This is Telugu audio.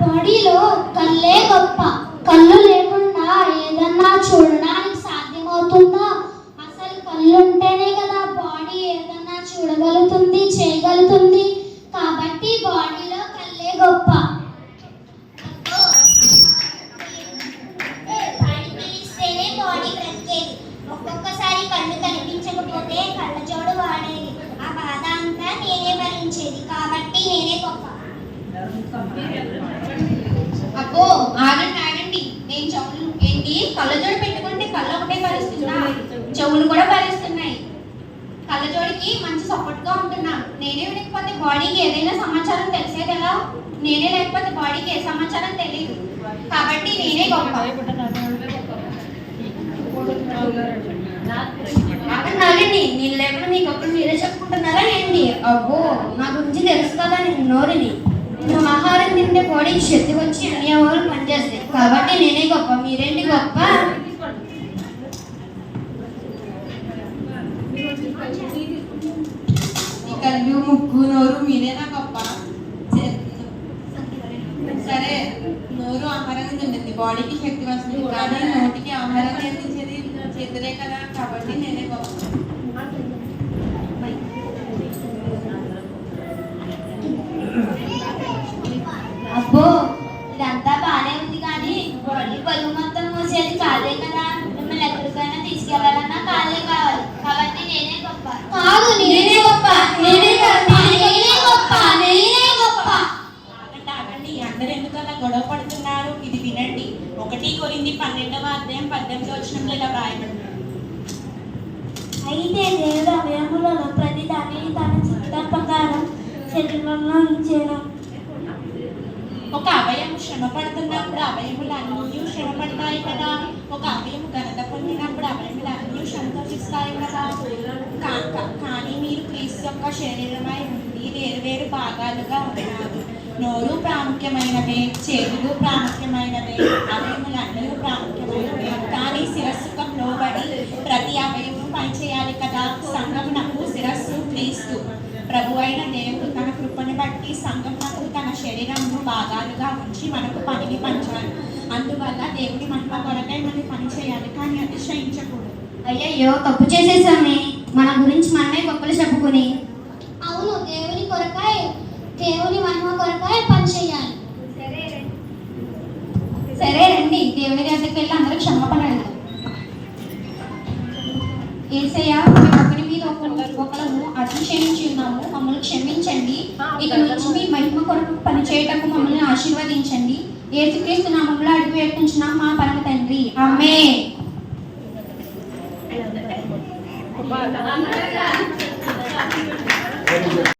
బాడీలో కళ్ళే గొప్ప. కళ్ళు లేకుండా ఏదన్నా చూడడానికి సాధ్యమవుతుందా? అసలు కళ్ళు ఉంటేనే కదా బాడీ ఏదన్నా చూడగలుగుతుంది, చేయగలుగుతుంది. కాబట్టి బాడీలో కళ్ళే గొప్ప. బాడీ బ్రతికేది. ఒక్కొక్కసారి కళ్ళు కనిపించకపోతే కళ్ళజోడు వాడేది. ఆ బాధ అంతా నేనే భరించేది. కాబట్టి నేనే గొప్ప. అబ్బో, ఆగండి ఆగండి. నేను చెవులు ఏంటి? కళ్ళజోడు పెట్టుకుంటే కళ్ళు ఒకటే భరిస్తున్నా, చెవులు కూడా భరిస్తున్నాయి. కళ్ళజోడికి మంచి సపోర్ట్ గా ఉంటున్నా. నేనే వినకపోతే బాడీకి ఏదైనా సమాచారం తెలిసేది ఎలా? నేనే లేకపోతే బాడీకి ఏ సమాచారం తెలియదు. కాబట్టి నేనే గొప్ప. ఆగండి, నేను లేకుండా మీ గొప్పలు మీరే చెప్పుకుంటున్నారా ఏంటి? అబ్బో, నా గురించి తెలుసు కదా నేను నోరుని. నేను ఆహారం తింటే బాడీకి శక్తి వచ్చి అన్ని అవలు పనిచేస్తాయి. కాబట్టి నేనే గొప్ప. మీరేంటి గొప్ప? కళ్ళు, ముక్కు, నోరు మీరేనా గొప్ప? సరే, నోరు ఆహారాన్ని తింటుంది, బాడీకి శక్తి వస్తుంది. కానీ నోటికి ఆహారాన్ని అందించేది చేతులే కదా. కాబట్టి నేనే గొప్ప. అబ్బో, ఇదంతా బానే ఉంది కానీ బాడీ బరువు మొత్తం మోసేది కాదే కదా. మిమ్మల్ని ఎక్కడికైనా తీసుకెళ్లాలన్నా కాదే కావాలి. కాబట్టి నేనే గొప్ప. కాదు, నేనే గొప్ప. నేనే గొప్ప. నేనే గొప్ప. నేనే గొప్ప. ఆగండి, అందరూ ఎందుకు అలా గొడవ పడుతున్నారు? ఇది వినండి. 1 కొరింథీ 12వ అధ్యాయం 18వ వచనంలో ఇలా రాయబడింది. అయితే దేవుడు అవయములలో ప్రతి దానిని తన చిత్తం ప్రకారం శరీరంలో ఉంచాను. ఒక అవయవం శ్రమ పడుతున్నప్పుడు అవయములు అన్నీ శ్రమ పడతాయి కదా. ఒక అవయము ఘనత పొందినప్పుడు అవయములు అన్నీ సంతోషిస్తాయి కదా. కానీ మీరు క్రీస్తు యొక్క శరీరమై ఉండి వేరు భాగాలుగా ఉన్నారు. నోరు ప్రాముఖ్యమైనవే, చేతులు ప్రాముఖ్యమైనవే, అవయములు అన్నీ ప్రాముఖ్యమైనవే. కానీ శిరస్సుకు లోబడి ప్రతి అవయవం పనిచేయాలి కదా. సంఘమునకు శిరస్సు క్రీస్తు. ప్రభు అయిన దేవుడు తన కృపను బట్టి సంఘమునకు తన శరీరమును భాగాలుగా ఉంచి మనకు పనిని పంచాలి. అందువల్ల దేవుడి మహిమ కొరకై మనం పని చేయాలి, కానీ అతిశయించకూడదు. అయ్యయ్యో, తప్పు చేసేసామే. మన గురించి మనమే గొప్పలు చెప్పుకుని. అవును, దేవుని మహిమ కొరకై పని చేయాలి. సరే రండి, దేవుని దగ్గరికి వెళ్ళి అందరూ క్షమాపణ అడుగుతాం. యేసయ్య, మేము ఒకరి మీద ఒకరు అతిశయించి ఉన్నాము, మమ్మల్ని క్షమించండి. ఇక నుంచి మీ మహిమ కొరకు పని చేయటకు మమ్మల్ని ఆశీర్వదించండి. యేసుక్రీస్తు నామములో అడుగు వేడుకుంటున్నాం మా పరమ తండ్రి. ఆమేన్.